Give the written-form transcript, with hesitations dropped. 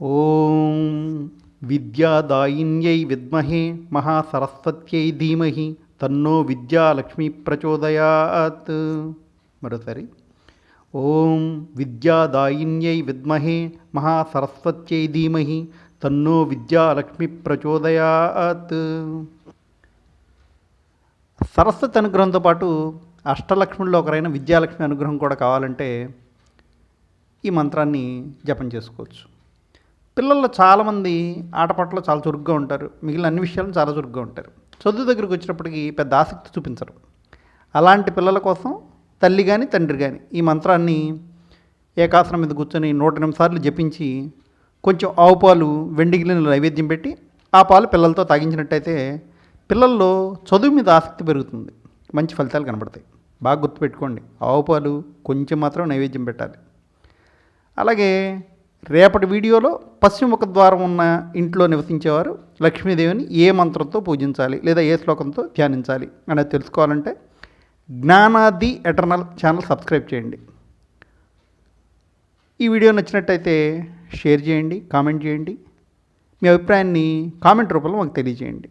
ఓం విద్యాదాయిన్యై విద్మహే మహాసరస్వత్యై ధీమహి తన్నో విద్యాలక్ష్మి ప్రచోదయాత్. మరోసారి, ఓం విద్యాదాయిన్యై విద్మహే మహాసరస్వత్యై ధీమహి తన్నో విద్యాలక్ష్మి ప్రచోదయాత్. సరస్వతి అనుగ్రహంతో పాటు అష్టలక్ష్ముల్లో ఒకరైన విద్యాలక్ష్మి అనుగ్రహం కూడా కావాలంటే ఈ మంత్రాన్ని జపం చేసుకోవచ్చు. పిల్లల్లో చాలామంది ఆటపాటలో చాలా చురుగ్గా ఉంటారు, మిగిలిన అన్ని విషయాలను చాలా చురుగ్గా ఉంటారు. చదువు దగ్గరికి వచ్చినప్పటికీ పెద్ద ఆసక్తి చూపించరు. అలాంటి పిల్లల కోసం తల్లి కానీ తండ్రి కానీ ఈ మంత్రాన్ని ఏకాసనం మీద కూర్చొని 108 సార్లు జపించి కొంచెం ఆవు పాలు వెండి గిన్నెలు నైవేద్యం పెట్టి ఆ పాలు పిల్లలతో తాగించినట్టయితే పిల్లల్లో చదువు మీద ఆసక్తి పెరుగుతుంది, మంచి ఫలితాలు కనబడతాయి. బాగా గుర్తుపెట్టుకోండి, ఆవు పాలు కొంచెం మాత్రం నైవేద్యం పెట్టాలి. అలాగే రేపటి వీడియోలో పశ్చిమ ముఖ ద్వారం ఉన్న ఇంట్లో నివసించేవారు లక్ష్మీదేవిని ఏ మంత్రంతో పూజించాలి లేదా ఏ శ్లోకంతో ధ్యానించాలి అనేది తెలుసుకోవాలంటే జ్ఞానాది ఎటర్నల్ ఛానల్ సబ్స్క్రైబ్ చేయండి. ఈ వీడియో నచ్చినట్టయితే షేర్ చేయండి, కామెంట్ చేయండి, మీ అభిప్రాయాన్ని కామెంట్ రూపంలో మాకు తెలియజేయండి.